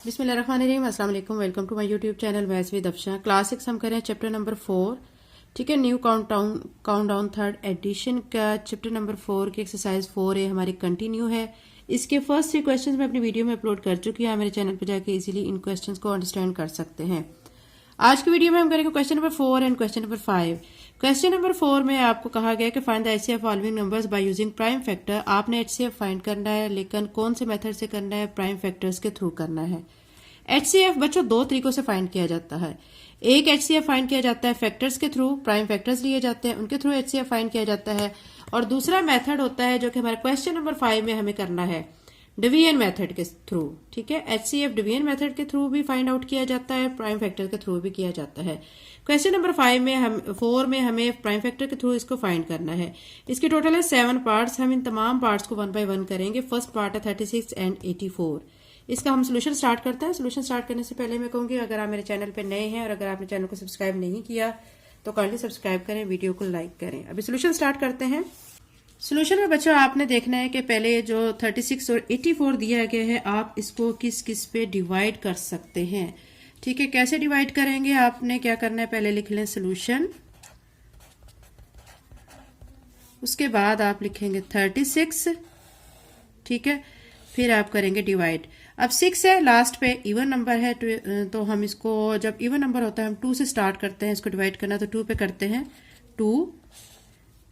बिस्मिल्लाहिर्रहमानिर्रहीम, अस्सलाम वालेकुम। Welcome to my YouTube channel maths with Afsha. Class 6 हम कर रहे हैं चैप्टर नंबर 4। ठीक है, न्यू काउंटडाउन थर्ड एडिशन का चैप्टर नंबर 4 की एक्सरसाइज 4A हमारी कंटिन्यू है। इसके फर्स्ट 3 क्वेश्चंस मैं अपनी वीडियो में अपलोड कर चुकी हूँ। मेरे चैनल पर जाके इजीली इन क्वेश्चंस को अंडरस्टैंड कर सकते हैं। आज की वीडियो में हम करेंगे question number 4 and question number 5। Question number 4 में आपको कहा गया कि find the HCF following numbers by using prime factor. आपने एचसीएफ फाइंड करना है, लेकिन कौन से मेथड से करना है? प्राइम फैक्टर्स के थ्रू करना है। एचसीएफ बच्चों 2 तरीकों से फाइंड किया जाता है। एक एचसीएफ फाइंड किया जाता है फैक्टर्स के थ्रू, प्राइम फैक्टर्स लिए जाते हैं, उनके थ्रू एचसीएफ फाइंड किया जाता है। और दूसरा मेथड होता है जो कि हमारे क्वेश्चन नंबर 5 में हमें करना है, डिवीजन मेथड के थ्रू। ठीक है, एचसीएफ डिवीजन मेथड के थ्रू भी फाइंड आउट किया जाता है, प्राइम फैक्टर के थ्रू भी किया जाता है। क्वेश्चन नंबर 4 में हमें प्राइम फैक्टर के थ्रू इसको फाइंड करना है। इसके टोटल है 7 पार्ट्स। हम इन तमाम पार्ट्स को 1 बाय 1 करेंगे। फर्स्ट पार्ट है 36 एंड 84। इसका हम सोल्यूशन स्टार्ट करते हैं। सोल्यूशन स्टार्ट करने से पहले मैं कहूंगी, अगर आप मेरे चैनल पे नए हैं और अगर आपने चैनल को सब्सक्राइब नहीं किया तो काइंडली सब्सक्राइब करें, वीडियो को लाइक करें। अभी सोल्यूशन स्टार्ट करते हैं। सोल्यूशन में बच्चों आपने देखना है कि पहले जो 36 और 84 दिया गया है, आप इसको किस किस पे डिवाइड कर सकते हैं। ठीक है, कैसे डिवाइड करेंगे? आपने क्या करना है, पहले लिख लें सोल्यूशन, उसके बाद आप लिखेंगे 36। ठीक है, फिर आप करेंगे डिवाइड। अब 6 है, लास्ट पे इवन नंबर है, तो हम इसको, जब इवन नंबर होता है हम 2 से स्टार्ट करते हैं इसको डिवाइड करना, तो 2 पे करते हैं। 2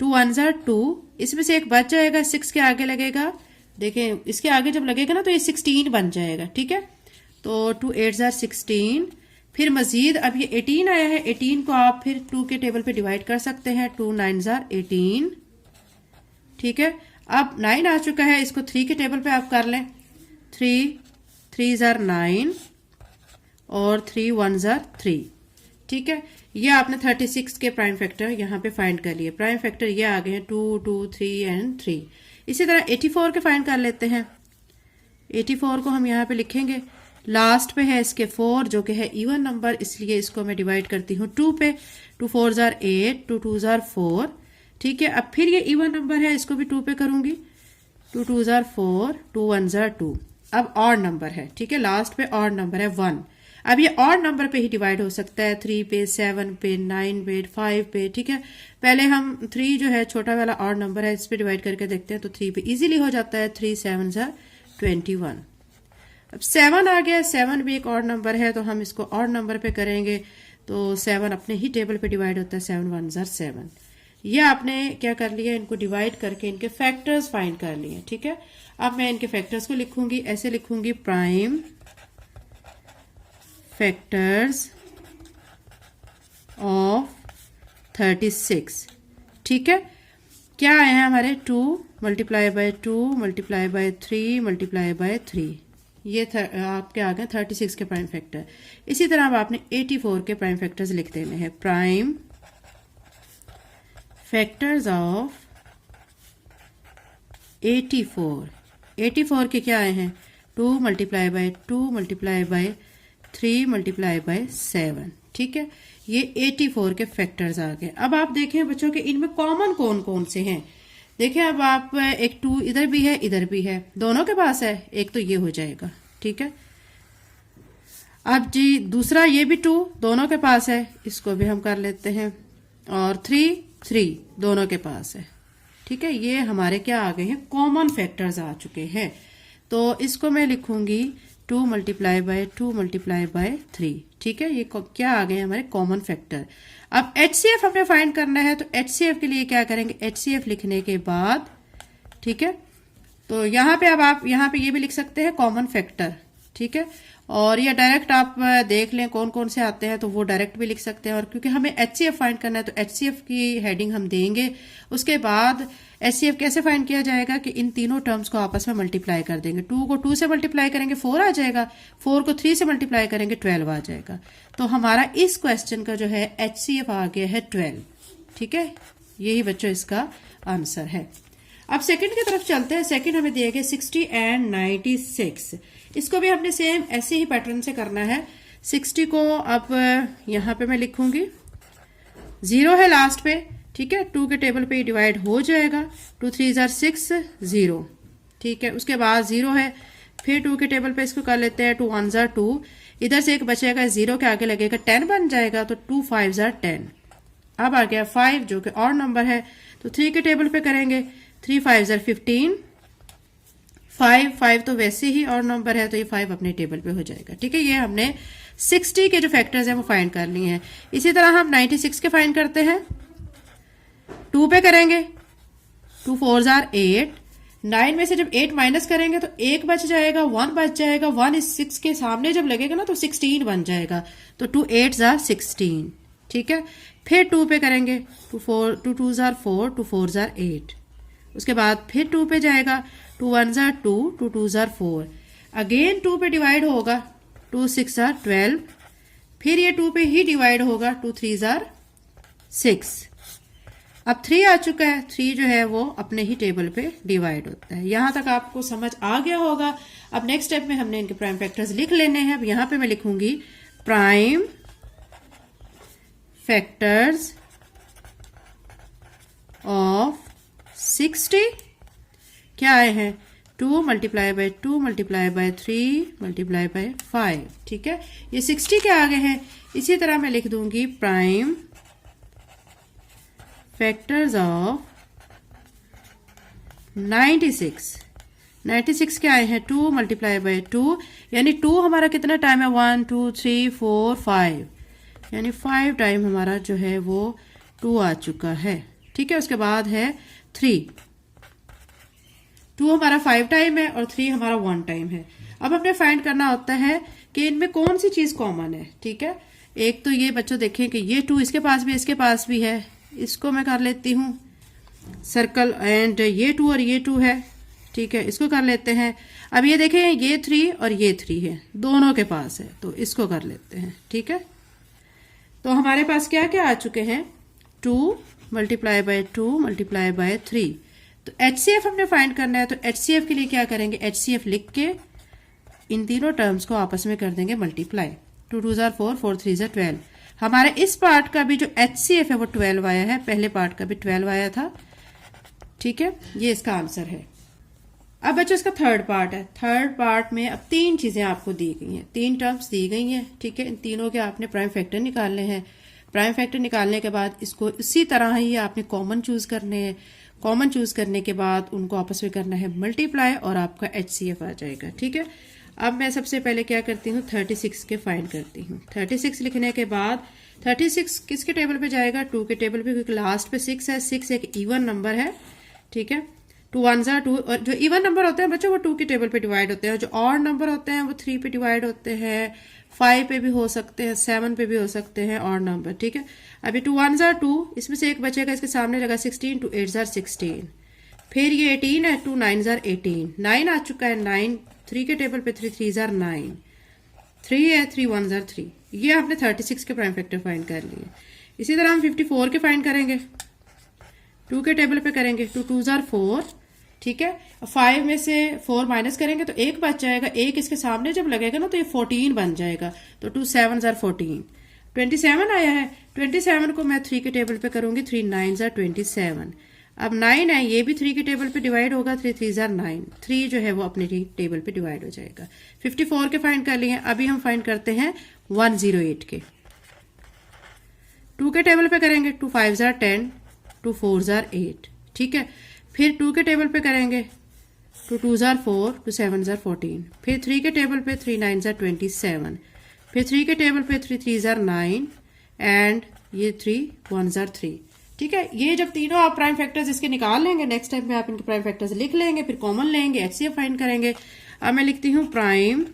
1s are 2, इसमें से एक बच जाएगा, 6 के आगे लगेगा। देखें, इसके आगे जब लगेगा ना तो ये 16 बन जाएगा। ठीक है, तो 2 8s are 16। फिर मजीद अब ये 18 आया है, 18 को आप फिर 2 के टेबल पे डिवाइड कर सकते हैं। 2 9s are 18। ठीक है, अब 9 आ चुका है, इसको 3 के टेबल पे आप कर लें। 3 3s are 9 और 3 1s are 3। ठीक है, ये आपने 36 के प्राइम फैक्टर यहाँ पे फाइंड कर लिए। प्राइम फैक्टर ये आ गए हैं 2 2 3 एंड 3। इसी तरह 84 के फाइंड कर लेते हैं। 84 को हम यहाँ पे लिखेंगे, लास्ट पे है इसके 4 जो कि है इवन नंबर, इसलिए इसको मैं डिवाइड करती हूँ 2 पे। 2 4s are 8, 2 2s are 4। ठीक है, अब फिर ये इवन नंबर है, इसको भी 2 पे करूंगी। 2 2s are 4, 2 1s are 2। अब ऑड नंबर है। ठीक है, लास्ट पे ऑड नंबर है 1। अब ये ऑड नंबर पे ही डिवाइड हो सकता है, 3 पे, 7 पे, 9 पे, 5 पे। ठीक है, पहले हम 3 जो है छोटा वाला ऑड नंबर है, इस पे डिवाइड करके देखते हैं, तो 3 पे इजीली हो जाता है। 3 7s are 21। अब 7 आ गया, 7 भी एक ऑड नंबर है, तो हम इसको ऑड नंबर पे करेंगे, तो 7 अपने ही टेबल पे डिवाइड होता है। 7 1s are 7। ये आपने क्या कर लिया, इनको डिवाइड करके इनके फैक्टर्स फाइंड कर लिए। ठीक है, अब मैं इनके फैक्टर्स को लिखूंगी, ऐसे लिखूंगी, प्राइम फैक्टर्स ऑफ 36। ठीक है, क्या आए हैं हमारे? 2 multiply by 2 multiply by 3 multiply by 3। ये आपके आ गए 36 के प्राइम फैक्टर। इसी तरह अब आपने 84 के प्राइम फैक्टर्स लिख देने हैं। प्राइम फैक्टर्स ऑफ 84 के क्या आए हैं? 2 multiply by 2 multiply by 3 multiply by 7। ठीक है, ये 84 के फैक्टर्स आ गए। अब आप देखें बच्चों के इनमें कॉमन कौन कौन से हैं। देखें, अब आप एक 2 इधर भी है, इधर भी है, दोनों के पास है, एक तो ये हो जाएगा। ठीक है, अब जी दूसरा ये भी 2 दोनों के पास है, इसको भी हम कर लेते हैं। और 3 दोनों के पास है। ठीक है, ये हमारे क्या आ गए हैं? कॉमन फैक्टर्स आ चुके हैं। तो इसको मैं लिखूंगी 2 मल्टीप्लाई बाय 2 मल्टीप्लाई बाय 3। ठीक है, ये क्या आ गए हमारे? Common factor. अब एचसीएफ हमें फाइंड करना है, तो एचसीएफ के लिए क्या करेंगे? एचसीएफ लिखने के बाद, ठीक है, तो यहाँ पे अब आप यहाँ पे ये भी लिख सकते हैं कॉमन फैक्टर। ठीक है, और ये डायरेक्ट आप देख लें कौन कौन से आते हैं, तो वो डायरेक्ट भी लिख सकते हैं। और क्योंकि हमें एचसीएफ फाइंड करना है, तो एचसीएफ की हेडिंग हम देंगे। उसके बाद एचसीएफ कैसे फाइंड किया जाएगा कि इन तीनों टर्म्स को आपस में मल्टीप्लाई कर देंगे। 2 को 2 से मल्टीप्लाई करेंगे 4 आ जाएगा, 4 को 3 से मल्टीप्लाई करेंगे 12 आ जाएगा। तो हमारा इस क्वेश्चन का जो है एचसीएफ आ गया है 12। ठीक है, यही बच्चों इसका आंसर है। अब सेकंड की तरफ चलते हैं। सेकंड हमें दिए गए 60 एंड 96। इसको भी हमने सेम ऐसे ही पैटर्न से करना है। 60 को अब यहाँ पे मैं लिखूंगी, 0 है लास्ट पे। ठीक है, 2 के टेबल पे डिवाइड हो जाएगा। 2 3s are 6 0। ठीक है, उसके बाद 0 है, फिर 2 के टेबल पे इसको कर लेते हैं, 2 1 जार 2, इधर से एक बचेगा, 0 के आगे लगेगा 10 बन जाएगा, तो 2 5 जार 10। अब आ गया 5 जो कि और नंबर है, तो 3 के टेबल पे करेंगे, 3 5 जार 15, 5 तो वैसे ही और नंबर है, तो ये 5 अपने टेबल पे हो जाएगा। ठीक है, ये हमने 60 के जो फैक्टर्स हैं वो फाइंड कर लिए हैं। इसी तरह हम 96 के फाइंड करते हैं। 2 पे करेंगे, 2 4 जार 8, 9 में से जब 8 माइनस करेंगे तो 1 बच जाएगा, 1 बच जाएगा, 1 इस 6 के सामने जब लगेगा ना तो 16 बन जाएगा, तो 2 8 जार 16। ठीक है, फिर 2 पे करेंगे, 2 2 जार 4, 2 4 जार 8, उसके बाद फिर 2 पे जाएगा, 2 1 जार 2, 2 2 जार 4, अगेन 2 पे डिवाइड होगा, 2 6 जार 12, फिर ये 2 पे ही डिवाइड होगा, 2 3 जार 6। अब 3 आ चुका है, 3 जो है वो अपने ही टेबल पे डिवाइड होता है। यहां तक आपको समझ आ गया होगा। अब नेक्स्ट स्टेप में हमने इनके प्राइम फैक्टर्स लिख लेने हैं। अब यहां पे मैं लिखूंगी प्राइम फैक्टर्स ऑफ 60 क्या आए हैं, 2 multiply by 2 multiply by 3 multiply by 5। ठीक है, ये 60 के आगे हैं। इसी तरह मैं लिख दूंगी प्राइम फैक्टर्स ऑफ 96। 96 के आए हैं 2 मल्टीप्लाई बाय 2, यानी 2 हमारा कितना टाइम है, 1 2 3 4 5, यानी 5 टाइम हमारा जो है वो 2 आ चुका है। ठीक है, उसके बाद है 3, 2 हमारा 5 टाइम है और 3 हमारा 1 टाइम है। अब हमें फाइंड करना होता है कि इनमें कौन सी चीज कॉमन है। ठीक है, एक तो ये बच्चों देखें कि ये 2 इसके पास भी इसके पास भी है, इसको मैं कर लेती हूँ सर्कल, एंड ये 2 और ये 2 है। ठीक है, इसको कर लेते हैं। अब ये देखें ये 3 और ये 3 है, दोनों के पास है, तो इसको कर लेते हैं। ठीक है, तो हमारे पास क्या क्या आ चुके हैं, 2 मल्टीप्लाई बाय 2 मल्टीप्लाई बाय 3। तो HCF हमने फाइंड करना है, तो HCF के लिए क्या करेंगे, HCF लिख के इन तीनों टर्म्स को आपस में कर देंगे मल्टीप्लाई। 2 2 jar 4, 4 3 jar 12। हमारे इस पार्ट का भी जो HCF है वो 12 आया है, पहले पार्ट का भी 12 आया था। ठीक है, ये इसका आंसर है। अब बच्चों इसका थर्ड पार्ट है। थर्ड पार्ट में अब 3 चीजें आपको दी गई हैं, 3 टर्म्स दी गई हैं। ठीक है, इन तीनों के आपने प्राइम फैक्टर निकालने हैं। प्राइम फैक्टर निकालने के बाद इसको इसी तरह ही आपने कॉमन चूज करने हैं। कॉमन चूज करने के बाद उनको आपस में करना है मल्टीप्लाई और आपका HCF आ जाएगा। ठीक है, अब मैं सबसे पहले क्या करती हूँ, 36 के फाइंड करती हूँ। 36 लिखने के बाद 36 किसके टेबल पे जाएगा, 2 के टेबल पे, क्योंकि लास्ट पे 6 है। 6 एक इवन नंबर है। ठीक है, 2 1 जार 2, और जो इवन नंबर होते हैं बच्चों वो 2 के टेबल पे डिवाइड होते हैं, और जो ऑड नंबर होते हैं वो 3 पे डिवाइड होते हैं, 5 पे भी हो सकते हैं, 7 पे भी हो सकते हैं ऑड नंबर। ठीक है, अभी 2 1 जार 2, इसमें से एक बचेगा, इसके सामने लगा 16, 2 8 जार 16, फिर ये 18 है, 2 9 जार 18, 9 आ चुका है, 9 3 के टेबल पे, 3 3 जार 9, 3 है, 3 1 जार 3। ये आपने 36 के प्राइम फैक्टर फाइंड कर लिए। इसी तरह हम 54 के फाइंड करेंगे, 2 के टेबल पे करेंगे, 2 2 जार 4। ठीक है, 5 में से 4 माइनस करेंगे तो 1 बच जाएगा, 1 इसके सामने जब लगेगा ना तो ये 14 बन जाएगा, तो 2 7 जार 14, 27 आया है। 27 को मैं 3 के टेबल पे करूंगी, 3 9 जार 27। अब 9 है, ये भी 3 के टेबल पे डिवाइड होगा, 3 3 जार 9, 3 जो है वो अपने टेबल पे डिवाइड हो जाएगा। 54 के फाइंड कर लिए। अभी हम फाइंड करते हैं 108 के। 2 के टेबल पे करेंगे, 2 5 जार 10, 2 4 जार 8। ठीक है, फिर 2 के टेबल पे करेंगे, 2 2 जार 4, 2 7 जार 14, फिर 3 के टेबल पे 3 9 जार 27, फिर 3 के टेबल पे 3 3 जार 9, एंड ये 3 1 जार 3। ठीक है, ये जब तीनों आप प्राइम फैक्टर्स इसके निकाल लेंगे, नेक्स्ट टाइम में आप इनके प्राइम फैक्टर्स लिख लेंगे, फिर कॉमन लेंगे, HCF फाइंड करेंगे। अब मैं लिखती हूँ प्राइम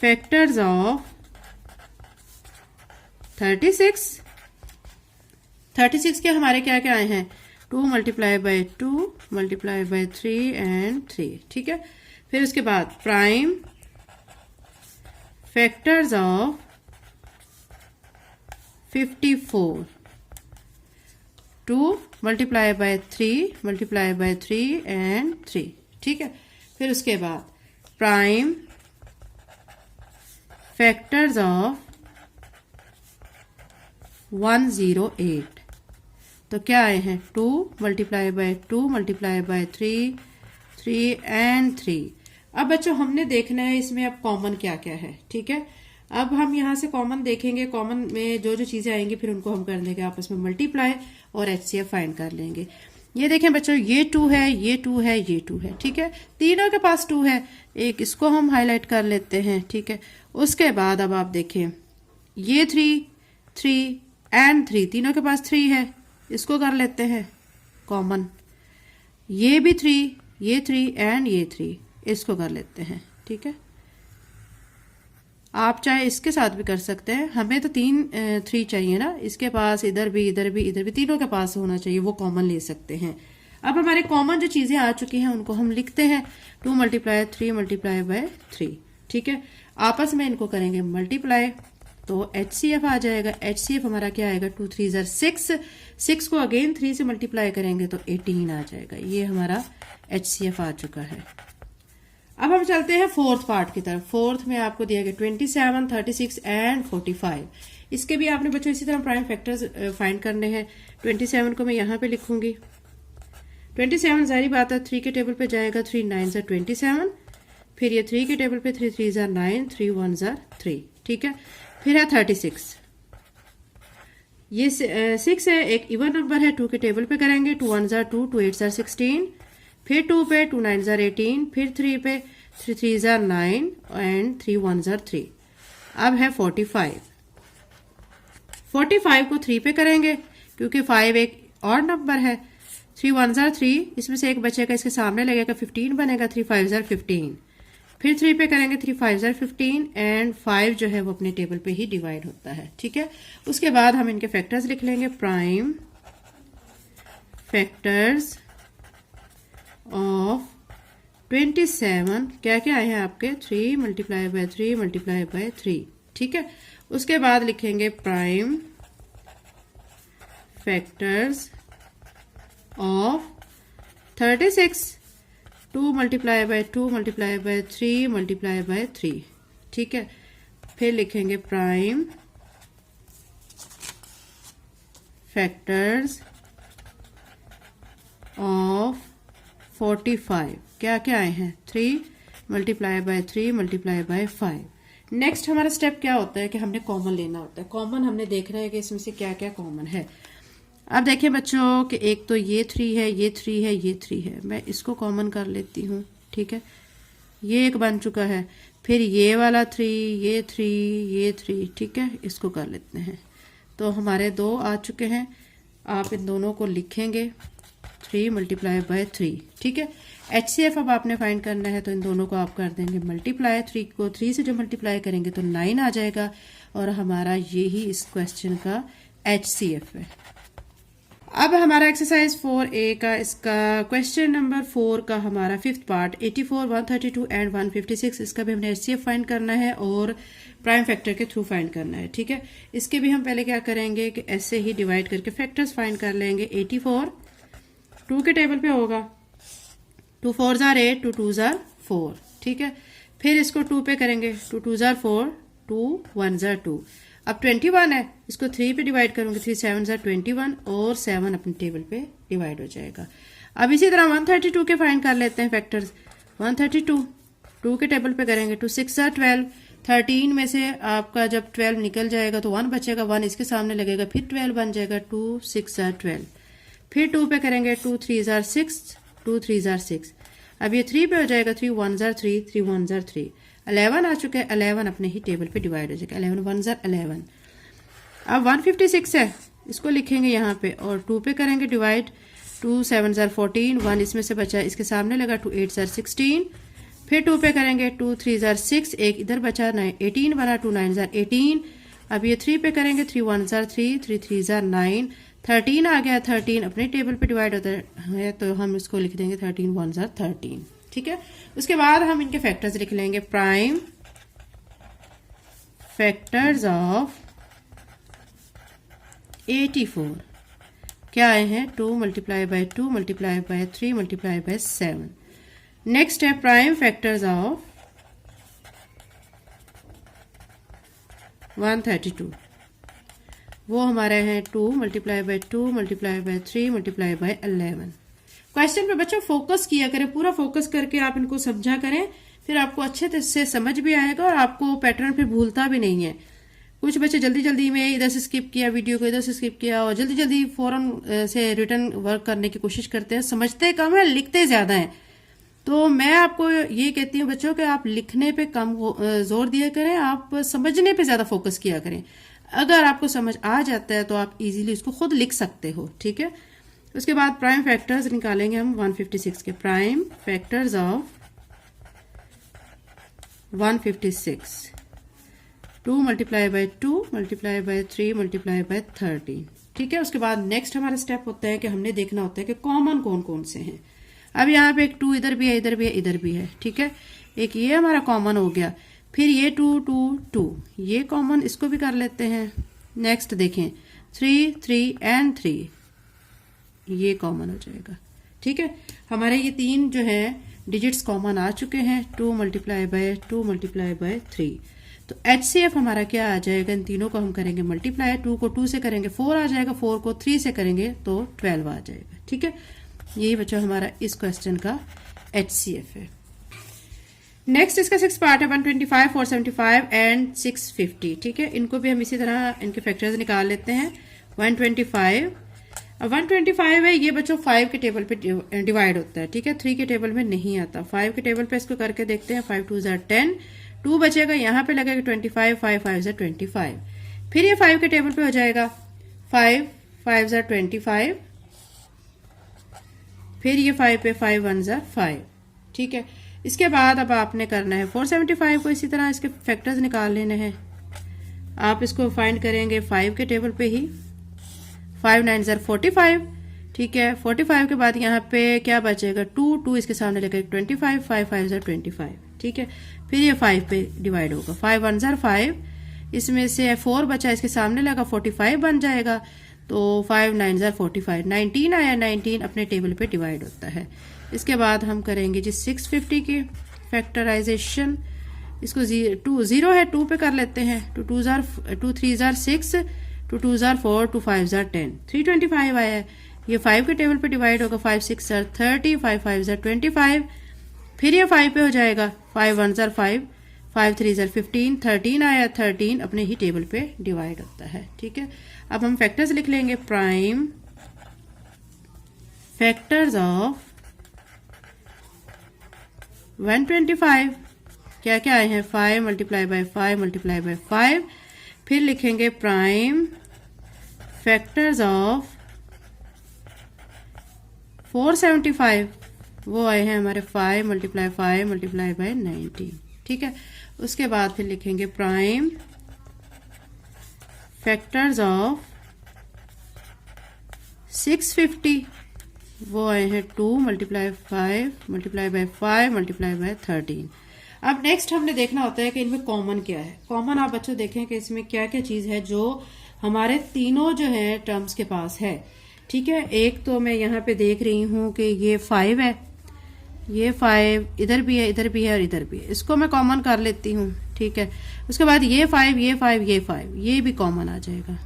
फैक्टर्स ऑफ 36। 36 के हमारे क्या क्या आए हैं, 2 multiply by 2 multiply by 3 and 3। ठीक है, फिर उसके बाद prime factors of 54, 2 multiply by 3 multiply by 3 and 3। ठीक है, फिर उसके बाद प्राइम फैक्टर्स ऑफ 108, तो क्या आए हैं, 2 multiply by 2 multiply by 3 3 and 3। अब बच्चों हमने देखना है इसमें अब कॉमन क्या क्या है, ठीक है। अब हम यहाँ से कॉमन देखेंगे, कॉमन में जो जो चीजें आएंगी फिर उनको हम कर देंगे आपस में मल्टीप्लाई और HCF फाइंड कर लेंगे। ये देखें बच्चों, ये 2 है, ये 2 है, ये 2 है, ठीक है। तीनों के पास 2 है, एक इसको हम हाईलाइट कर लेते हैं, ठीक है। उसके बाद अब आप देखें ये 3, 3 एंड 3, तीनों के पास 3 है, इसको कर लेते हैं कॉमन। ये भी 3, ये 3 एंड ये 3, इसको कर लेते हैं, ठीक है। आप चाहे इसके साथ भी कर सकते हैं, हमें तो 3 चाहिए ना, इसके पास इधर भी इधर भी इधर भी तीनों के पास होना चाहिए, वो कॉमन ले सकते हैं। अब हमारे कॉमन जो चीजें आ चुकी हैं उनको हम लिखते हैं 2 × 3 × 3, ठीक है। आपस में इनको करेंगे मल्टीप्लाई तो HCF आ जाएगा। HCF हमारा क्या आएगा, 2 3 = 6, 6 को अगेन 3 से मल्टीप्लाई करेंगे तो 18 आ जाएगा। ये हमारा HCF आ चुका है। अब हम चलते हैं फोर्थ पार्ट की तरफ। फोर्थ में आपको दिया गया 27, 36 एंड 45। इसके भी आपने बच्चों इसी तरह प्राइम फैक्टर्स फाइंड करने हैं। 27 को मैं यहाँ पे लिखूंगी। 27 जारी बात है 3 के टेबल पे जाएगा, 3 9 = 27, फिर ये 3 के टेबल पे 3 3 = 9, 3 1 = 3, ठीक है। फिर है 36, ये 6 है, एक इवन नंबर है, 2 के टेबल पे करेंगे, 2 1 = 2, 2 8 = 16, फिर 2 पे 2 9 = 18, फिर 3 पे 3 3 = 9 एंड 3 1 = 3। अब है 45, 45 को 3 पे करेंगे क्योंकि 5 एक और नंबर है। 3 1 = 3, इसमें से एक बचेगा, इसके सामने लगेगा 15 बनेगा, 3 5 = 15, फिर 3 पे करेंगे, 3 5 = 15 एंड 5 जो है वो अपने टेबल पे ही डिवाइड होता है, ठीक है। उसके बाद हम इनके फैक्टर्स लिख लेंगे, प्राइम फैक्टर्स ऑफ 27 क्या क्या आए हैं आपके, 3 × 3 × 3, ठीक है। उसके बाद लिखेंगे प्राइम फैक्टर्स ऑफ 36, 2 × 2 × 3 × 3, ठीक है। फिर लिखेंगे प्राइम फैक्टर्स ऑफ 45 क्या क्या आए हैं, 3 × 3 × 5। नेक्स्ट हमारा स्टेप क्या होता है कि हमने कॉमन लेना होता है। कॉमन हमने देख रहे हैं कि इसमें से क्या क्या कॉमन है। अब देखिए बच्चों कि एक तो ये 3 है, ये 3 है, ये 3 है, मैं इसको कॉमन कर लेती हूँ, ठीक है। ये एक बन चुका है, फिर ये वाला 3, ये 3, ये 3, ठीक है, इसको कर लेते हैं। तो हमारे 2 आ चुके हैं। आप इन दोनों को लिखेंगे 3 × 3, ठीक है। HCF अब आपने फाइंड करना है तो इन दोनों को आप कर देंगे मल्टीप्लाई। 3 को 3 से जो मल्टीप्लाई करेंगे तो 9 आ जाएगा और हमारा यही इस क्वेश्चन का HCF है। अब हमारा एक्सरसाइज 4A का इसका क्वेश्चन नंबर 4 का हमारा 5th पार्ट 84, 132 एंड 156, इसका भी हमने HCF फाइंड करना है और प्राइम फैक्टर के थ्रू फाइंड करना है, ठीक है। इसके भी हम पहले क्या करेंगे कि ऐसे ही डिवाइड करके फैक्टर्स फाइंड कर लेंगे। 84 2 के टेबल पे होगा, 2 4 = 8, 2 2 = 4, ठीक है। फिर इसको 2 पे करेंगे, 2 2 = 4, 2 1 = 2। अब 21 है, इसको 3 पे डिवाइड करूंगी, 3 7 = 21 और 7 अपने टेबल पे डिवाइड हो जाएगा। अब इसी तरह 132 के फाइंड कर लेते हैं फैक्टर्स। 132 2 के टेबल पे करेंगे, 2 6 = 12, 13 में से आपका जब 12 निकल जाएगा तो 1 बचेगा, 1 इसके सामने लगेगा, फिर 12 बन जाएगा, 2 6 = 12। फिर 2 पे करेंगे, 2 3 = 6, 2 3 = 6। अब ये 3 पे हो जाएगा, 3 1 = 3, 3 1 = 3। 11 आ चुके हैं, 11 अपने ही टेबल पे डिवाइड हो जाएगा, 11 1 = 11। अब 156 है, इसको लिखेंगे यहाँ पे और 2 पे करेंगे डिवाइड, 2 7 = 14, 1 इसमें से बचा, इसके सामने लगा, 2 8 = 16। फिर 2 पे करेंगे, 2 3 = 6, एक इधर बचा, 18 बना, 2 9 = 18। अब ये 3 पे करेंगे, 3 1 = 3, 3 3 = 9, 13 आ गया, 13 अपने टेबल पे डिवाइड होता है तो हम इसको लिख देंगे 13 1 = 13, ठीक है। उसके बाद हम इनके फैक्टर्स लिख लेंगे, प्राइम फैक्टर्स ऑफ 84 क्या आए हैं, 2 × 2 × 3 × 7। नेक्स्ट है प्राइम फैक्टर्स ऑफ 132, वो हमारे हैं 2 × 2 × 3 × 11। क्वेश्चन पे बच्चों फोकस किया करें, पूरा फोकस करके आप इनको समझा करें, फिर आपको अच्छे से समझ भी आएगा और आपको पैटर्न फिर भूलता भी नहीं है। कुछ बच्चे जल्दी जल्दी में इधर से स्किप किया, वीडियो को इधर से स्किप किया और जल्दी जल्दी फौरन से रिटर्न वर्क करने की कोशिश करते हैं, समझते कम है लिखते ज्यादा हैं। तो मैं आपको ये कहती हूँ बच्चों कि आप लिखने पे कम जोर दिया करें, आप समझने पे ज्यादा फोकस किया करें। अगर आपको समझ आ जाता है तो आप इजीली उसको खुद लिख सकते हो, ठीक है। उसके बाद प्राइम फैक्टर्स निकालेंगे हम 156 के। Prime factors of 156, 2 multiply by 2 multiply by 3 multiply by 13, ठीक है। उसके बाद नेक्स्ट हमारा स्टेप होता है कि हमने देखना होता है कि कॉमन कौन कौन से हैं। अब यहाँ पे एक 2 इधर भी है, इधर भी है, इधर भी है, ठीक है। एक ये हमारा कॉमन हो गया, फिर ये 2 2 2 ये कॉमन, इसको भी कर लेते हैं। नेक्स्ट देखें 3 3 एंड 3 ये कॉमन हो जाएगा, ठीक है। हमारे ये 3 जो है डिजिट्स कॉमन आ चुके हैं। 2 मल्टीप्लाई बाय 2 मल्टीप्लाई बाय 3, तो HCF हमारा क्या आ जाएगा, इन तीनों को हम करेंगे मल्टीप्लाई। 2 को 2 से करेंगे 4 आ जाएगा, 4 को 3 से करेंगे तो 12 आ जाएगा, ठीक है। यही बच्चों हमारा इस क्वेश्चन का HCF है। नेक्स्ट इसका 6 पार्ट है, 125, 475 एंड 650, ठीक है। इनको भी हम इसी तरह इनके फैक्टर्स निकाल लेते हैं। 125, अब 125 है ये बच्चों 5 के टेबल पे डिवाइड होता है, ठीक है। 3 के टेबल में नहीं आता। 5 के टेबल पे इसको करके देखते हैं। 5 2 ज़ा 10, 2 बचेगा, यहाँ पे लगेगा 25, 5 5 ज़ा 25, फिर ये 5 के टेबल पे हो जाएगा 5 5 ज़ा 25, फिर ये 5 पे 5 1 ज़ा 5, ठीक है। इसके बाद अब आपने करना है 475 को इसी तरह इसके फैक्टर्स निकाल लेने हैं। आप इसको फाइंड करेंगे 5 के टेबल पे ही। 5 9 ज़ा 45, ठीक है। 45 के बाद यहाँ पे क्या बचेगा 2 2 इसके सामने लगेगा 25, 5 5 ज़ा 25, ठीक है। फिर ये 5 पे डिवाइड होगा। 5 1 ज़ा 5, इसमें से 4 बचा, इसके सामने लगा 45 बन जाएगा, तो 5 9 ज़ा 45, 19 आया, 19 अपने टेबल पे डिवाइड होता है। इसके बाद हम करेंगे जी 650 की फैक्टराइजेशन। इसको 0 है 2 पे कर लेते हैं। 2 3 ज़ा 6, 2 2 ज़ा 4, 2 5 ज़ा 10, 325 आया है। ये 5 के टेबल पे डिवाइड होगा। 5 6 ज़ा 30, 5 5 ज़ा 25, फिर ये 5 पे हो जाएगा। 5 1 ज़ा 5, 5 3 ज़ा 15, 13 आया, 13 अपने ही टेबल पे डिवाइड होता है, ठीक है। अब हम फैक्टर्स लिख लेंगे। प्राइम फैक्टर्स ऑफ 125 क्या क्या आए हैं, 5 मल्टीप्लाई बाय 5 मल्टीप्लाई बाय 5, फिर लिखेंगे प्राइम फैक्टर्स ऑफ 475, वो आए हैं हमारे 5 मल्टीप्लाई 5 मल्टीप्लाई बाय 19, ठीक है। उसके बाद फिर लिखेंगे प्राइम फैक्टर्स ऑफ 650, वो आए हैं 2 multiply 5 multiply by 5 multiply by 13। अब नेक्स्ट हमने देखना होता है कि इनमें कॉमन क्या है। कॉमन आप बच्चों देखें कि इसमें क्या क्या चीज है जो हमारे तीनों जो है टर्म्स के पास है, ठीक है। एक तो मैं यहाँ पे देख रही हूँ कि ये 5 है, ये 5 इधर भी है, इधर भी है और इधर भी है, इसको मैं कॉमन कर लेती हूँ, ठीक है। उसके बाद ये 5 ये 5 ये 5 ये भी कॉमन आ जाएगा।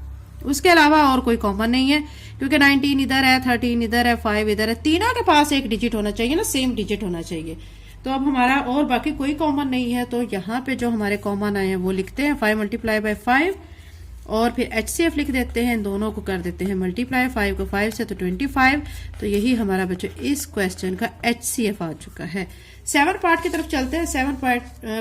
उसके अलावा और कोई कॉमन नहीं है, क्योंकि 19 इधर है, 13 इधर है, 5 इधर है, तीनों के पास एक डिजिट होना चाहिए ना, सेम डिजिट होना चाहिए। तो अब हमारा और बाकी कोई कॉमन नहीं है, तो यहाँ पे जो हमारे कॉमन आए हैं वो लिखते हैं 5 मल्टीप्लाई बाय 5 और फिर HCF लिख देते हैं। दोनों को कर देते हैं मल्टीप्लाई, 5 को 5 से तो 25, तो यही हमारा बच्चों इस क्वेश्चन का HCF आ चुका है। 7 पार्ट की तरफ चलते हैं। 7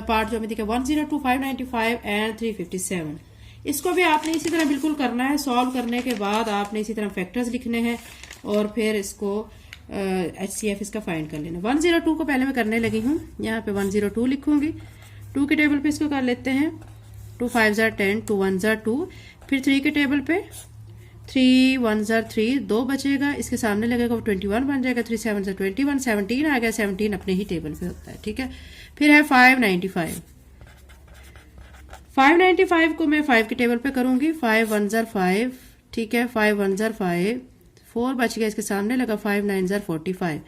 पार्ट जो हमें दिखा 102, 595 एंड 357, इसको भी आपने इसी तरह बिल्कुल करना है। सॉल्व करने के बाद आपने इसी तरह फैक्टर्स लिखने हैं और फिर इसको HCF इसका फाइंड कर लेना। 102 को पहले मैं करने लगी हूँ, यहाँ पे 102 लिखूंगी। 2 के टेबल पे इसको कर लेते हैं। 2 5 ज़ा 10, 2 1 ज़ा 2, फिर 3 के टेबल पे 3 1 ज़ा 3, 2 बचेगा, इसके सामने लगेगा वो 21 बन जाएगा। 3 7 ज़ा 21, 17 आ गया, 17 अपने ही टेबल पे होता है, ठीक है। फिर है 595, 595 को मैं 5 के टेबल पे करूंगी। 5 1 ज़ा 5, ठीक है, 5 1 ज़ा 5, 4 बच गया, इसके सामने लगा 5 9 ज़ा 45।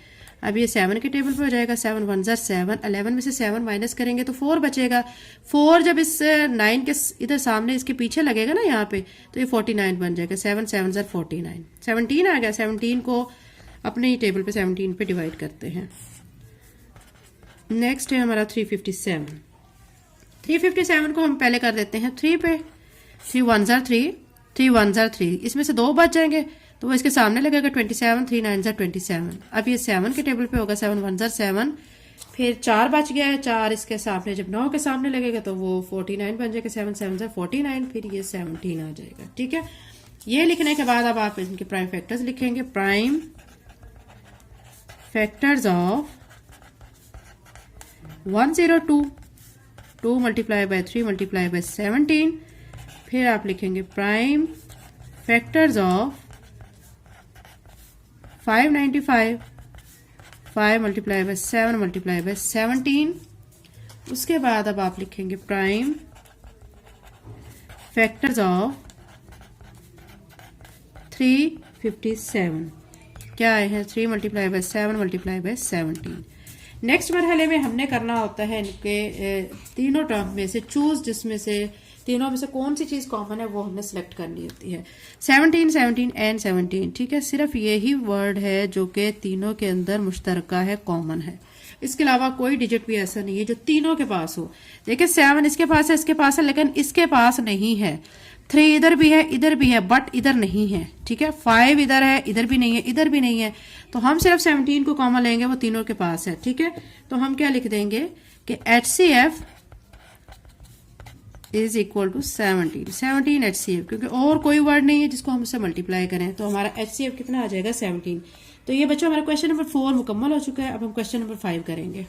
अब ये 7 के टेबल पे हो जाएगा। 7 1 ज़ा 7, 11 में से 7 माइनस करेंगे तो 4 बचेगा। 4 जब इस 9 के इधर सामने इसके पीछे लगेगा ना यहाँ पे, तो ये 49 बन जाएगा। 7 7 ज़ा 49, 17 आ गया। 17 को अपने ही टेबल पे 17 पे डिवाइड करते हैं। नेक्स्ट है हमारा 357। 357 को हम पहले कर देते हैं 3 पे। 3 1 ज़ार 3, 3 1 ज़ार 3, इसमें से 2 बच जाएंगे तो वो इसके सामने लगेगा 27, 3 9 ज़ार 27। अब ये 7 के टेबल पे होगा, 7 1 ज़ार 7, फिर 4 बच गया है, 4 इसके सामने जब 9 के सामने लगेगा तो वो 49 बन जाएगा, 7 7 ज़ार 49, फिर ये 17 आ जाएगा। ठीक है, ये लिखने के बाद अब आप इनके प्राइम फैक्टर्स लिखेंगे। Prime factors of 102, 2 multiply by 3 multiply by 17, फिर आप लिखेंगे prime factors of 595, 5 multiply by 7 multiply by 17। उसके बाद अब आप लिखेंगे प्राइम फैक्टर्स ऑफ 357, क्या आए हैं 3 multiply by 7 multiply by 17। Next मरहले में हमने करना होता है इनके तीनों टर्म में से चूज, जिसमें से तीनों में से कौन सी चीज कॉमन है वो हमने सेलेक्ट करनी होती है। 17 17 एंड 17, ठीक है, सिर्फ यही वर्ड है जो कि तीनों के अंदर मुश्तरका है, कॉमन है। इसके अलावा कोई डिजिट भी ऐसा नहीं है जो तीनों के पास हो। देखिए 7 इसके पास है, इसके पास है, लेकिन इसके पास नहीं है। 3 इधर भी है, इधर भी है, बट इधर नहीं है। ठीक है, 5 इधर है, इधर भी नहीं है, इधर भी नहीं है, तो हम सिर्फ 17 को कॉमन लेंगे, वो तीनों के पास है। ठीक है, तो हम क्या लिख देंगे कि HCF is equal to 17, 17 HCF, क्योंकि और कोई वर्ड नहीं है जिसको हम उससे मल्टीप्लाई करें, तो हमारा HCF कितना आ जाएगा 17। तो ये बच्चों हमारा क्वेश्चन नंबर 4 मुकम्मल हो चुका है। अब हम क्वेश्चन नंबर 5 करेंगे।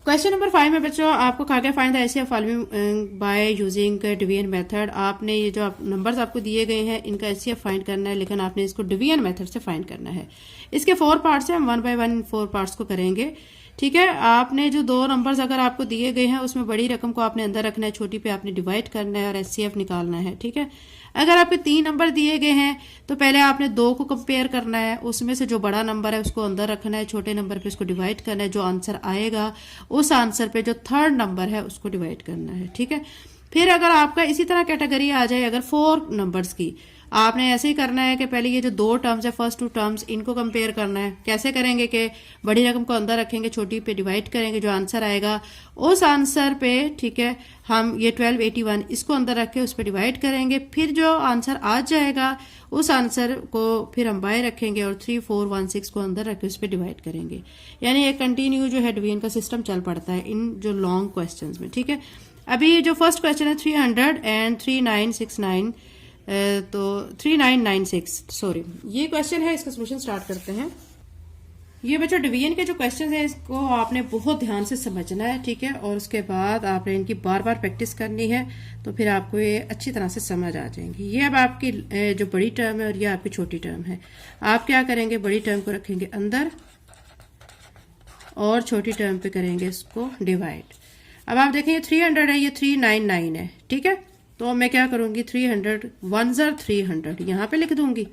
क्वेश्चन नंबर 5 में बच्चों आपको कहा गया find the HCF following by using division method. आपने ये जो नंबर्स आपको दिए गए हैं इनका HCF फाइंड करना है, लेकिन आपने इसको डिवीजन मेथड से फाइंड करना है। इसके 4 पार्ट्स हैं, हम 1 बाय 1 4 पार्ट्स को करेंगे। ठीक है, आपने जो 2 नंबर्स अगर आपको दिए गए हैं उसमें बड़ी रकम को आपने अंदर रखना है, छोटी पे आपने डिवाइड करना है और HCF निकालना है। ठीक है, अगर आपके 3 नंबर दिए गए हैं तो पहले आपने 2 को कंपेयर करना है, उसमें से जो बड़ा नंबर है उसको अंदर रखना है, छोटे नंबर पे उसको डिवाइड करना है, जो आंसर आएगा उस आंसर पे जो 3rd नंबर है उसको डिवाइड करना है। ठीक है, फिर अगर आपका इसी तरह कैटेगरी आ जाए अगर 4 नंबर्स की, आपने ऐसे ही करना है कि पहले ये जो 2 टर्म्स है, फर्स्ट 2 टर्म्स, इनको कंपेयर करना है। कैसे करेंगे कि बड़ी रकम को अंदर रखेंगे, छोटी पे डिवाइड करेंगे, जो आंसर आएगा उस आंसर पे, ठीक है, हम ये 1281 इसको अंदर रख के उस पर डिवाइड करेंगे, फिर जो आंसर आ जाएगा उस आंसर को फिर हम बाय रखेंगे और 3416 को अंदर रख के उस पर डिवाइड करेंगे। यानी एक कंटिन्यू जो है डिवीजन का सिस्टम चल पड़ता है इन जो लॉन्ग क्वेश्चन में। ठीक है, अभी जो फर्स्ट क्वेश्चन है 300 एंड 3969, तो 3996 सॉरी, ये क्वेश्चन है, इसका सोल्यूशन स्टार्ट करते हैं। ये बच्चों डिवीजन के जो क्वेश्चन है इसको आपने बहुत ध्यान से समझना है। ठीक है, और उसके बाद आपने इनकी बार बार प्रैक्टिस करनी है, तो फिर आपको ये अच्छी तरह से समझ आ जाएंगी। ये अब आपकी जो बड़ी टर्म है और ये आपकी छोटी टर्म है। आप क्या करेंगे, बड़ी टर्म को रखेंगे अंदर और छोटी टर्म पे करेंगे इसको डिवाइड। अब आप देखें ये 300 है, ये 399 है। ठीक है, तो मैं क्या करूंगी 300 1 ज़ार 300 यहाँ पे लिख दूंगी,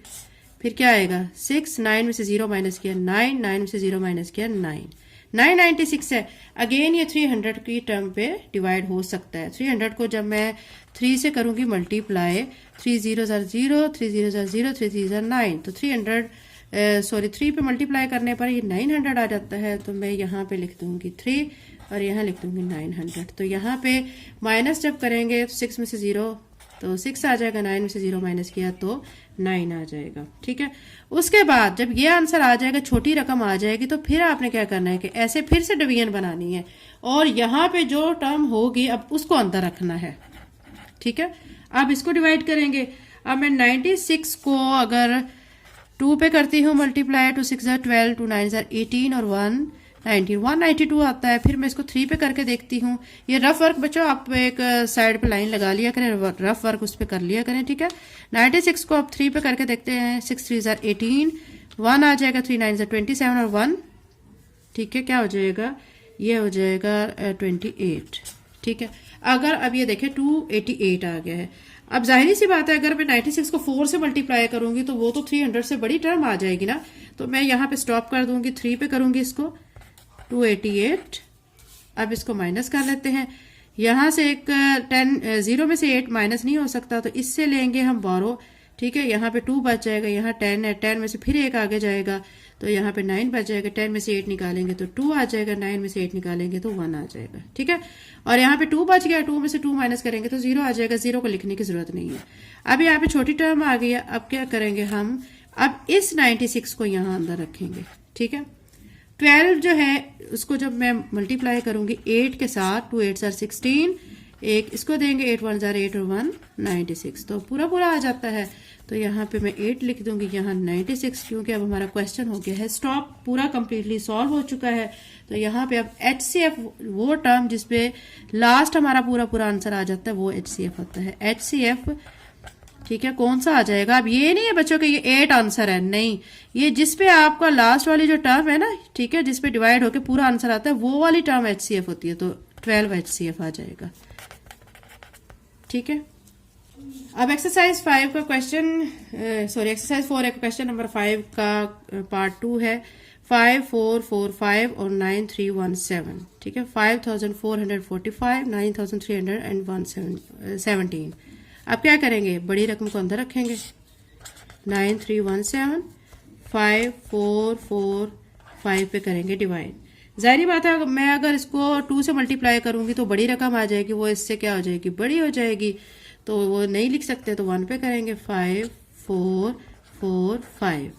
फिर क्या आएगा 6, 9 में से 0 माइनस किया 9, 9 में से 0 माइनस किया 9, 996 है। अगेन ये 300 की टर्म पे डिवाइड हो सकता है। 300 को जब मैं 3 से करूंगी मल्टीप्लाई, 3 0 ज़ार 0, 3 0 ज़ार 0, 3 3 ज़ार 9, तो 3 पे मल्टीप्लाई करने पर ये 900 आ जाता है। तो मैं यहाँ पे लिख दूंगी 3 और यहाँ लिख दूंगी 900। तो यहाँ पे माइनस जब करेंगे तो 6 में से 0 तो 6 आ जाएगा, 9 में से 0 माइनस किया तो 9 आ जाएगा। ठीक है, उसके बाद जब ये आंसर आ जाएगा, छोटी रकम आ जाएगी, तो फिर आपने क्या करना है कि ऐसे फिर से डिवीजन बनानी है और यहाँ पे जो टर्म होगी अब उसको अंदर रखना है। ठीक है, अब इसको डिवाइड करेंगे। अब मैं 96 को अगर 2 पे करती हूँ मल्टीप्लाई, 2 6 ज़ार 12, 2 9 ज़ार 18 और 1 19, 192 आता है। फिर मैं इसको 3 पे करके देखती हूँ। ये रफ वर्क बच्चों आप एक साइड पे लाइन लगा लिया करें, रफ वर्क उस पर कर लिया करें। ठीक है, 96 को आप 3 पे करके देखते हैं, 6 3 ज़ार 18, 1 आ जाएगा, 3 9 ज़ार 27 और 1, ठीक है, क्या हो जाएगा, ये हो जाएगा 28। ठीक है, अगर अब ये देखें 288 आ गया है। अब जाहिर सी बात है अगर मैं 96 को 4 से मल्टीप्लाई करूंगी तो वो तो 300 से बड़ी टर्म आ जाएगी ना, तो मैं यहाँ पे स्टॉप कर दूंगी, 3 पे करूंगी इसको 288। अब इसको माइनस कर लेते हैं, यहाँ से एक 0 में से 8 माइनस नहीं हो सकता, तो इससे लेंगे हम 12। ठीक है, यहाँ पे 2 बच जाएगा, यहाँ 10 है, 10 में से फिर एक आगे जाएगा, तो यहाँ पे 9 बच जाएगा, 10 में से 8 निकालेंगे तो 2 आ जाएगा, 9 में से 8 निकालेंगे तो 1 आ जाएगा, ठीक है। और यहाँ पे 2 बच गया, 2 में से 2 माइनस करेंगे तो 0 आ जाएगा, 0 को लिखने की जरूरत नहीं है। अब यहाँ पे छोटी टर्म आ गई है, अब क्या करेंगे हम, अब इस 96 को यहाँ अंदर रखेंगे, ठीक है। 12 जो है उसको जब मैं मल्टीप्लाई करूंगी 8 के साथ, 2 8 16, एक इसको देंगे, 8 1 8 और 1 96, तो पूरा पूरा आ जाता है। तो यहाँ पे मैं 8 लिख दूंगी, यहाँ 96, क्योंकि अब हमारा क्वेश्चन हो गया है स्टॉप, पूरा कंप्लीटली सॉल्व हो चुका है। तो यहाँ पे अब HCF वो टर्म जिसपे लास्ट हमारा पूरा पूरा आंसर आ जाता है वो HCF होता है, HCF, ठीक है। कौन सा आ जाएगा, अब ये नहीं है बच्चों के ये 8 आंसर है, नहीं, ये जिसपे आपका लास्ट वाली जो टर्म है ना, ठीक है, जिसपे डिवाइड होके पूरा आंसर आता है वो वाली टर्म HCF होती है, तो 12 HCF आ जाएगा, ठीक है। अब एक्सरसाइज 5 का क्वेश्चन, सॉरी एक्सरसाइज 4 है, क्वेश्चन नंबर 5 का पार्ट 2 है, 5 4 4 5 और 9 3 1 7, ठीक है। 5445, 9317। अब क्या करेंगे, बड़ी रकम को अंदर रखेंगे, 9317, 5 4 4 5 पे करेंगे डिवाइड। जाहिर बात है मैं अगर इसको 2 से मल्टीप्लाई करूंगी तो बड़ी रकम आ जाएगी, वो इससे क्या हो जाएगी, बड़ी हो जाएगी, तो वो नहीं लिख सकते, तो 1 पे करेंगे, 5 4 4 5,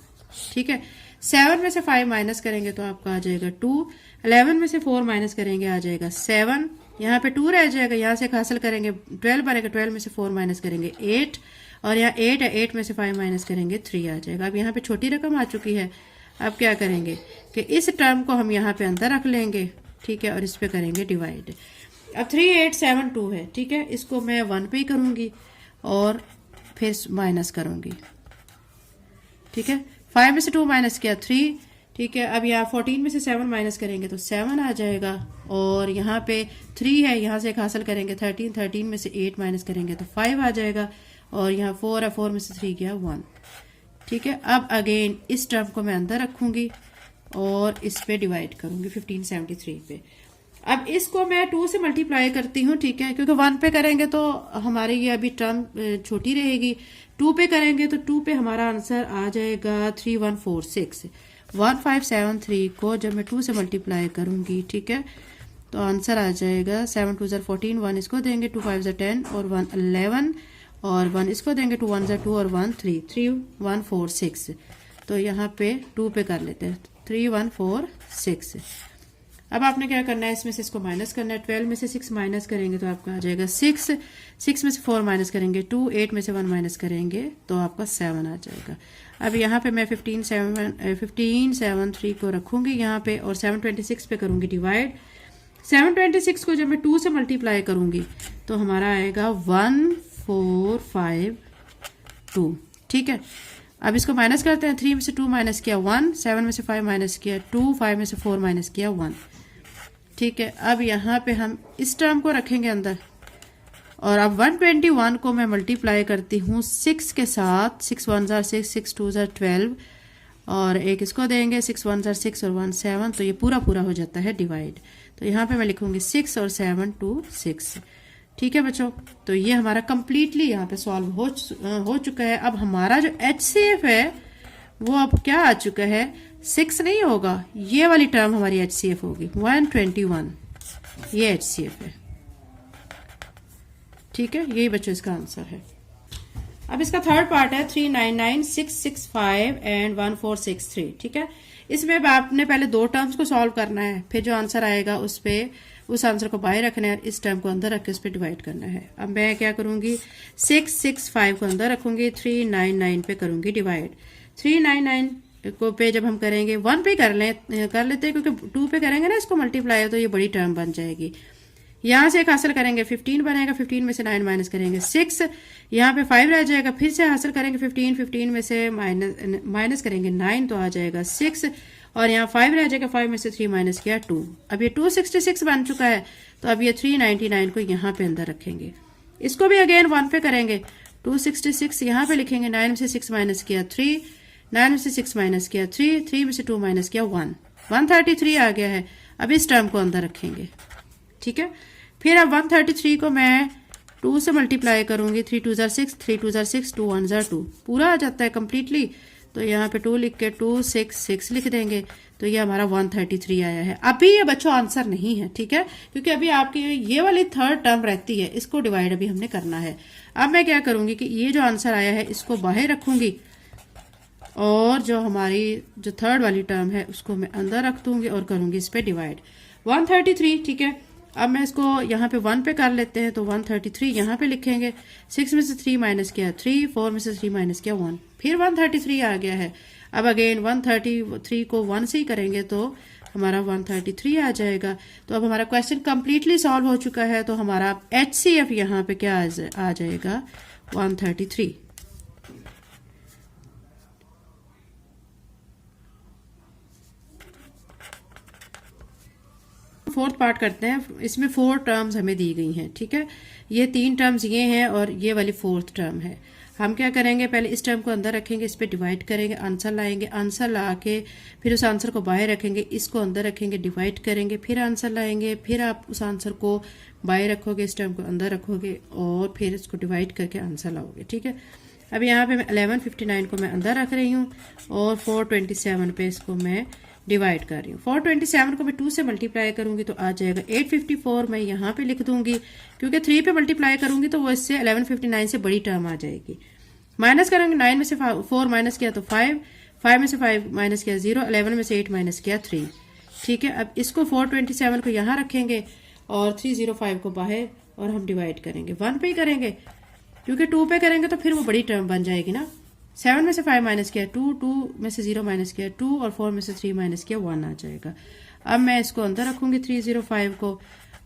ठीक है। 7 में से 5 माइनस करेंगे तो आपका आ जाएगा 2, 11 में से 4 माइनस करेंगे आ जाएगा 7, यहाँ पे 2 रह जाएगा, यहाँ से हासिल करेंगे 12 बनेगा, 12 में से 4 माइनस करेंगे 8, और यहाँ 8 है, 8 में से 5 माइनस करेंगे 3 आ जाएगा। अब यहाँ पे छोटी रकम आ चुकी है, अब क्या करेंगे कि इस टर्म को हम यहाँ पे अंदर रख लेंगे, ठीक है, और इस पे करेंगे डिवाइड। अब 3872 है, ठीक है, इसको मैं 1 पे ही करूंगी और फिर माइनस करूंगी, ठीक है। 5 में से 2 माइनस किया 3, ठीक है। अब यहाँ 14 में से 7 माइनस करेंगे तो 7 आ जाएगा, और यहाँ पे 3 है, यहाँ से एक हासिल करेंगे 13, 13 में से 8 माइनस करेंगे तो 5 आ जाएगा, और यहाँ 4 है, 4 में से 3 गया 1, ठीक है। अब अगेन इस टर्म को मैं अंदर रखूंगी और इस पे डिवाइड करूंगी 1573 पे। अब इसको मैं 2 से मल्टीप्लाई करती हूँ, ठीक है, क्योंकि 1 पे करेंगे तो हमारी ये अभी टर्म छोटी रहेगी, 2 पे करेंगे तो 2 पे हमारा आंसर आ जाएगा 3146। 1573 को जब मैं 2 से मल्टीप्लाई करूंगी, ठीक है, तो आंसर आ जाएगा 7 2 14, 1 इसको देंगे, 2 5 10 और 1 11, और 1 इसको देंगे, 2 1 2 और 1 3, 3146। तो यहाँ पे 2 पे कर लेते हैं, 3146। अब आपने क्या करना है, इसमें से इसको माइनस करना है, 12 में से 6 माइनस करेंगे तो आपका आ जाएगा 6, 6 में से 4 माइनस करेंगे 2, 8 में से 1 माइनस करेंगे तो आपका 7 आ जाएगा। अब यहाँ पे मैं 1573 को रखूंगी यहाँ पे, और 726 पे करूंगी डिवाइड। 726 को जब मैं 2 से मल्टीप्लाई करूंगी तो हमारा आएगा 1452, ठीक है। अब इसको माइनस करते हैं, 3 में से 2 माइनस किया 1, 7 में से 5 माइनस किया 2, 5 में से 4 माइनस किया 1, ठीक है। अब यहाँ पे हम इस टर्म को रखेंगे अंदर, और अब 121 को मैं मल्टीप्लाई करती हूँ 6 के साथ, 6 1 6, 6 2 12, और एक इसको देंगे, 6 1 6 और 1 7, तो ये पूरा पूरा हो जाता है डिवाइड। तो यहाँ पे मैं लिखूंगी 6 और 7 2 6, ठीक है बच्चों। तो ये हमारा कंप्लीटली यहाँ पे सॉल्व हो चुका है। अब हमारा जो HCF है वो अब क्या आ चुका है, 6 नहीं होगा, ये वाली टर्म हमारी HCF होगी, 121, ये HCF है, ठीक है। यही बच्चों इसका आंसर है। अब इसका थर्ड पार्ट है 399 665 एंड 1463, ठीक है। इसमें आपने पहले 2 टर्म्स को सॉल्व करना है, फिर जो आंसर आएगा उस आंसर को बाहर रखना है, इस टर्म को अंदर रख के उस पर डिवाइड करना है। अब मैं क्या करूंगी, 665 को अंदर रखूंगी, 399 पे करूंगी डिवाइड। 399 को पे जब हम करेंगे 1 पे कर लेते हैं, क्योंकि 2 पे करेंगे ना इसको मल्टीप्लाई, तो ये बड़ी टर्म बन जाएगी। यहाँ से एक हासिल करेंगे 15 बनेगा, 15 में से 9 माइनस करेंगे 6, यहाँ पे 5 रह जाएगा, फिर से हासिल करेंगे 15 में से माइनस करेंगे 9, तो आ जाएगा 6, और यहाँ 5 रह जाएगा, 5 में से 3 माइनस किया 2। अब ये 266 बन चुका है, तो अब ये 399 को यहाँ पे अंदर रखेंगे, इसको भी अगेन 1 पे करेंगे, 266 यहाँ पे लिखेंगे, 9 में से 6 माइनस किया 3, 9 में से 6 माइनस किया 3, 3 में से 2 माइनस किया 1, 133 आ गया है। अब इस टर्म को अंदर रखेंगे, ठीक है। फिर अब 133 को मैं 2 से मल्टीप्लाई करूंगी, 3 2 6, 3 2 6, 2 1 2, पूरा आ जाता है कंप्लीटली। तो यहाँ पे 2 लिख के 266 लिख देंगे, तो ये हमारा 133 आया है। अभी ये बच्चों आंसर नहीं है, ठीक है, क्योंकि अभी आपकी ये वाली थर्ड टर्म रहती है, इसको डिवाइड अभी हमने करना है। अब मैं क्या करूंगी कि ये जो आंसर आया है इसको बाहर रखूंगी और जो हमारी जो थर्ड वाली टर्म है उसको मैं अंदर रख दूंगी और करूंगी इस पे डिवाइड। 133, ठीक है। अब मैं इसको यहाँ पे 1 पे कर लेते हैं, तो 133 यहाँ पे लिखेंगे। 6 में से 3 माइनस किया 3, 4 में से 3 माइनस किया 1, फिर 133 आ गया है। अब अगेन 133 को 1 से ही करेंगे तो हमारा 133 आ जाएगा। तो अब हमारा क्वेश्चन कंप्लीटली सॉल्व हो चुका है। तो हमारा HCF यहाँ पे क्या आ जाएगा, 133। फोर्थ पार्ट करते हैं। इसमें 4 टर्म्स हमें दी गई हैं, ठीक है। ये 3 टर्म्स ये हैं और ये वाली 4th टर्म है। हम क्या करेंगे, पहले इस टर्म को अंदर रखेंगे, इस पे डिवाइड करेंगे, आंसर लाएंगे, आंसर ला के फिर उस आंसर को बाहर रखेंगे, इसको अंदर रखेंगे, डिवाइड करेंगे, फिर आंसर लाएंगे, फिर आप उस आंसर को बाहर रखोगे, इस टर्म को अंदर रखोगे और फिर इसको डिवाइड करके आंसर लाओगे, ठीक है। अब यहाँ पे मैं 1159 को मैं अंदर रख रही हूँ और 427 पे इसको मैं डिवाइड कर रही हूँ। 427 को मैं 2 से मल्टीप्लाई करूंगी तो आ जाएगा 854। मैं यहाँ पे लिख दूंगी क्योंकि 3 पे मल्टीप्लाई करूंगी तो वो इससे 1159 से बड़ी टर्म आ जाएगी। माइनस करेंगे, 9 में से 4 माइनस किया तो 5, 5 में से 5 माइनस किया 0, 11 में से 8 माइनस किया 3, ठीक है। अब इसको 427 को यहाँ रखेंगे और 305 को बाहर और हम डिवाइड करेंगे। 1 पे ही करेंगे क्योंकि 2 पे करेंगे तो फिर वो बड़ी टर्म बन जाएगी ना। 7 में से 5 माइनस किया 2, 2 में से 0 माइनस किया 2 और 4 में से 3 माइनस किया 1 आ जाएगा। अब मैं इसको अंदर रखूंगी 305 को।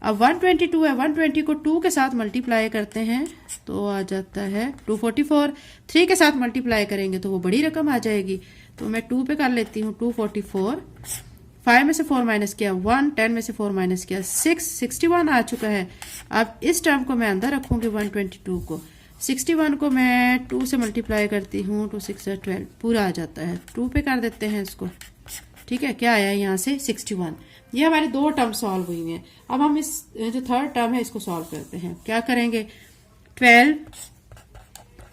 अब 122 है, 120 को 2 के साथ मल्टीप्लाई करते हैं तो आ जाता है 244। 3 के साथ मल्टीप्लाई करेंगे तो वो बड़ी रकम आ जाएगी, तो मैं 2 पे कर लेती हूँ 244। 5 में से 4 माइनस किया 1, 10 में से 4 माइनस किया 6, 61 आ चुका है। अब इस टर्म को मैं अंदर रखूंगी 122 को। 61 को मैं 2 से मल्टीप्लाई करती हूँ, 2 6 12 पूरा आ जाता है। 2 पे कर देते हैं इसको, ठीक है। क्या आया है यहाँ से 61। ये हमारी 2 टर्म सॉल्व हुई हैं। अब हम इस जो थर्ड टर्म है इसको सॉल्व करते हैं। क्या करेंगे, 12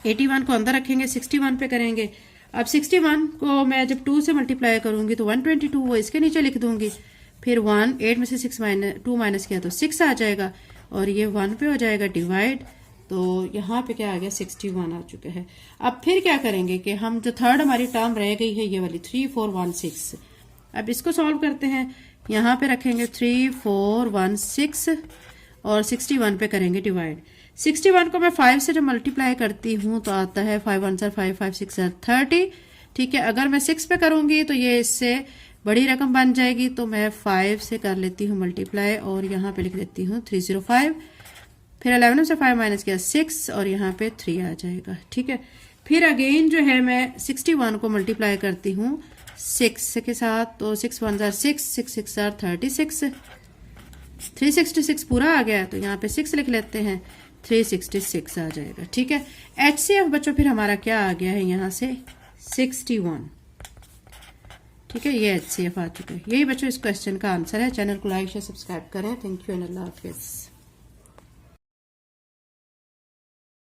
81 को अंदर रखेंगे, 61 पे करेंगे। अब 61 को मैं जब 2 से मल्टीप्लाई करूंगी तो 122 वो इसके नीचे लिख दूंगी, फिर 1, 8 में से 2 माइनस किया तो 6 आ जाएगा और ये 1 पे हो जाएगा डिवाइड। तो यहाँ पे क्या आ गया 61 आ चुका है। अब फिर क्या करेंगे कि हम जो थर्ड हमारी टर्म रह गई है ये वाली 3416, अब इसको सॉल्व करते हैं। यहाँ पे रखेंगे 3416 और 61 पे करेंगे डिवाइड। 61 को मैं 5 से जब मल्टीप्लाई करती हूँ तो आता है 5 1 5 5 6 30, ठीक है। अगर मैं 6 पे करूंगी तो ये इससे बड़ी रकम बन जाएगी, तो मैं 5 से कर लेती हूँ मल्टीप्लाई और यहाँ पे लिख देती हूँ 305। फिर 11 में से 5 माइनस किया 6 और यहाँ पे 3 आ जाएगा, ठीक है। फिर अगेन जो है मैं 61 को मल्टीप्लाई करती हूँ 6 के साथ, तो 6 1 6, 6 6 36, 366 पूरा आ गया, तो यहाँ पे 6 लिख लेते हैं, 366 आ जाएगा, ठीक है। HCF बच्चों फिर हमारा क्या आ गया है यहाँ से 61, ठीक है। ये HCF आ चुका है। यही बच्चों इस क्वेश्चन का आंसर है। चैनल को लाइक शेयर सब्सक्राइब करें। Thank you and Allah Hafiz.